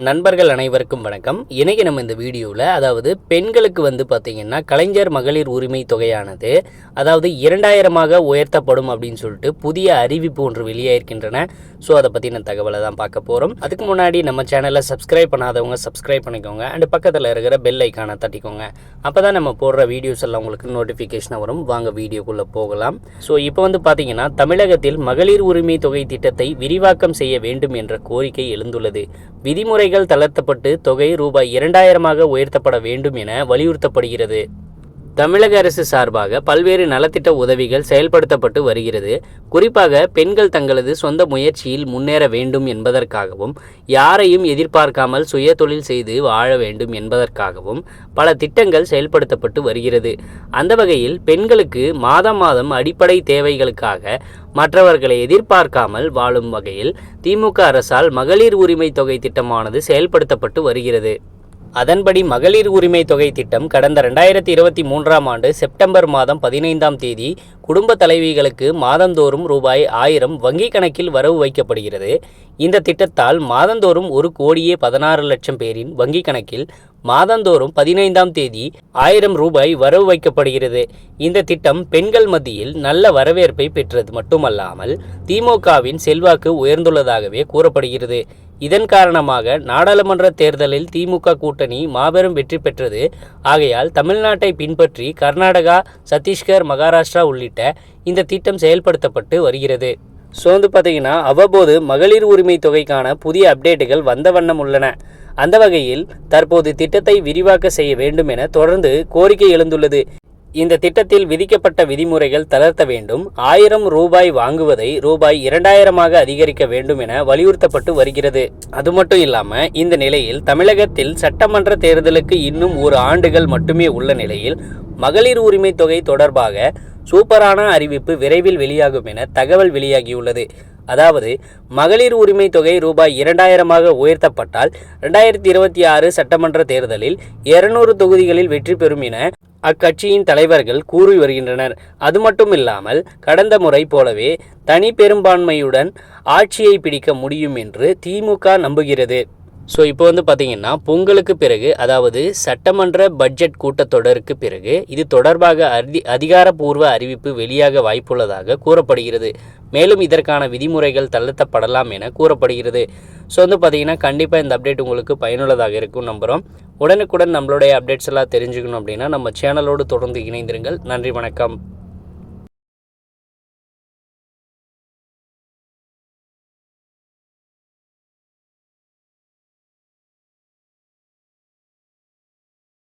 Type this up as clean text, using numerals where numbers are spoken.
நண்பர்கள் அனைவருக்கும் வணக்கம். இன்னைக்கு நம்ம இந்த வீடியோவில் அதாவது பெண்களுக்கு பார்த்தீங்கன்னா கலைஞர் மகளிர் உரிமை தொகையானது அதாவது 2000ஆக உயர்த்தப்படும் அப்படின்னு சொல்லிட்டு புதிய அறிவிப்பு ஒன்று வெளியாகிருக்கின்றன. ஸோ அதை பற்றின தகவலை தான் பார்க்க போகிறோம். அதுக்கு முன்னாடி நம்ம சேனலை சப்ஸ்கிரைப் பண்ணாதவங்க சப்ஸ்கிரைப் பண்ணிக்கோங்க. அண்ட் பக்கத்தில் இருக்கிற பெல் ஐக்கானை தட்டிக்கோங்க. அப்போ தான் நம்ம போடுற வீடியோஸ் எல்லாம் உங்களுக்கு நோட்டிஃபிகேஷன் வரும். வாங்க வீடியோக்குள்ளே போகலாம். ஸோ இப்போ பார்த்தீங்கன்னா தமிழகத்தில் மகளிர் உரிமை தொகை திட்டத்தை விரிவாக்கம் செய்ய வேண்டும் என்ற கோரிக்கை எழுந்துள்ளது. விதிமுறைகள் தளர்த்தப்பட்டு தொகை ரூபாய் 2000ஆக உயர்த்தப்பட வேண்டும் என வலியுறுத்தப்படுகிறது. தமிழக அரசு சார்பாக பல்வேறு நலத்திட்ட உதவிகள் செயல்படுத்தப்பட்டு வருகிறது. குறிப்பாக பெண்கள் தங்களது சொந்த முயற்சியில் முன்னேற வேண்டும் என்பதற்காகவும் யாரையும் எதிர்பார்க்காமல் சுய தொழில் செய்து வாழ வேண்டும் என்பதற்காகவும் பல திட்டங்கள் செயல்படுத்தப்பட்டு வருகிறது. அந்த வகையில் பெண்களுக்கு மாதம் மாதம் அடிப்படை தேவைகளுக்காக மற்றவர்களை எதிர்பார்க்காமல் வாழும் வகையில் திமுக அரசால் மகளிர் உரிமை தொகை திட்டமானது செயல்படுத்தப்பட்டு வருகிறது. அதன்படி மகளிர் உரிமை தொகை திட்டம் கடந்த 2023ஆம் ஆண்டு செப்டம்பர் மாதம் 15ஆம் தேதி குடும்ப தலைவிகளுக்கு மாதந்தோறும் ரூபாய் 1000 வங்கி கணக்கில் வரவு வைக்கப்படுகிறது. இந்த திட்டத்தால் மாதந்தோறும் 1,16,00,000 பேரின் வங்கி கணக்கில் மாதந்தோறும் 15ஆம் தேதி 1000 ரூபாய் வரவு வைக்கப்படுகிறது. இந்த திட்டம் பெண்கள் மத்தியில் நல்ல வரவேற்பை பெற்றது மட்டுமல்லாமல் திமுகவின் செல்வாக்கு உயர்ந்துள்ளதாகவே கூறப்படுகிறது. இதன் காரணமாக நாடாளுமன்ற தேர்தலில் திமுக கூட்டணி மாபெரும் வெற்றி பெற்றது. ஆகையால் தமிழ்நாட்டை பின்பற்றி கர்நாடகா, சத்தீஸ்கர், மகாராஷ்டிரா உள்ளிட்ட இந்த திட்டம் செயல்படுத்தப்பட்டு வருகிறது. ஸோ பார்த்தீங்கன்னா அவ்வப்போது மகளிர் உரிமை தொகைக்கான புதிய அப்டேட்டுகள் வந்த வண்ணம் உள்ளன. அந்த வகையில் தற்போது திட்டத்தை விரிவாக்க செய்ய வேண்டும் என தொடர்ந்து கோரிக்கை எழுந்துள்ளது. இந்த திட்டத்தில் விதிக்கப்பட்ட விதிமுறைகள் தளர்த்த வேண்டும், 1000 ரூபாய் வாங்குவதை ரூபாய் 2000ஆக அதிகரிக்க வேண்டும் என வலியுறுத்தப்பட்டு வருகிறது. அது மட்டும் இல்லாமல் இந்த நிலையில் தமிழகத்தில் சட்டமன்ற தேர்தலுக்கு இன்னும் 1 ஆண்டுகள் மட்டுமே உள்ள நிலையில் மகளிர் உரிமை தொகை தொடர்பாக சூப்பரான அறிவிப்பு விரைவில் வெளியாகும் என தகவல் வெளியாகியுள்ளது. அதாவது மகளிர் உரிமை தொகை ரூபாய் 2000ஆக உயர்த்தப்பட்டால் 2026 சட்டமன்ற தேர்தலில் 200 தொகுதிகளில் வெற்றி பெறும் என அக்கட்சியின் தலைவர்கள் கூறி வருகின்றனர். அது மட்டும் இல்லாமல் கடந்த முறை போலவே தனி பெரும்பான்மையுடன் ஆட்சியை பிடிக்க முடியும் என்று திமுக நம்புகிறது. ஸோ இப்போ பார்த்தீங்கன்னா பொங்கலுக்கு பிறகு அதாவது சட்டமன்ற பட்ஜெட் கூட்டத்தொடருக்கு பிறகு இது தொடர்பாக அதிகாரப்பூர்வ அறிவிப்பு வெளியாக வாய்ப்புள்ளதாக கூறப்படுகிறது. மேலும் இதற்கான விதிமுறைகள் தளர்த்தப்படலாம் என கூறப்படுகிறது. ஸோ பார்த்தீங்கன்னா கண்டிப்பாக இந்த அப்டேட் உங்களுக்கு பயனுள்ளதாக இருக்கும் நம்புகிறோம். உடனுக்குடன் நம்மளுடைய அப்டேட்ஸ் எல்லாம் தெரிஞ்சுக்கணும் அப்படின்னா நம்ம சேனலோடு தொடர்ந்து இணைந்திருங்கள். நன்றி, வணக்கம்.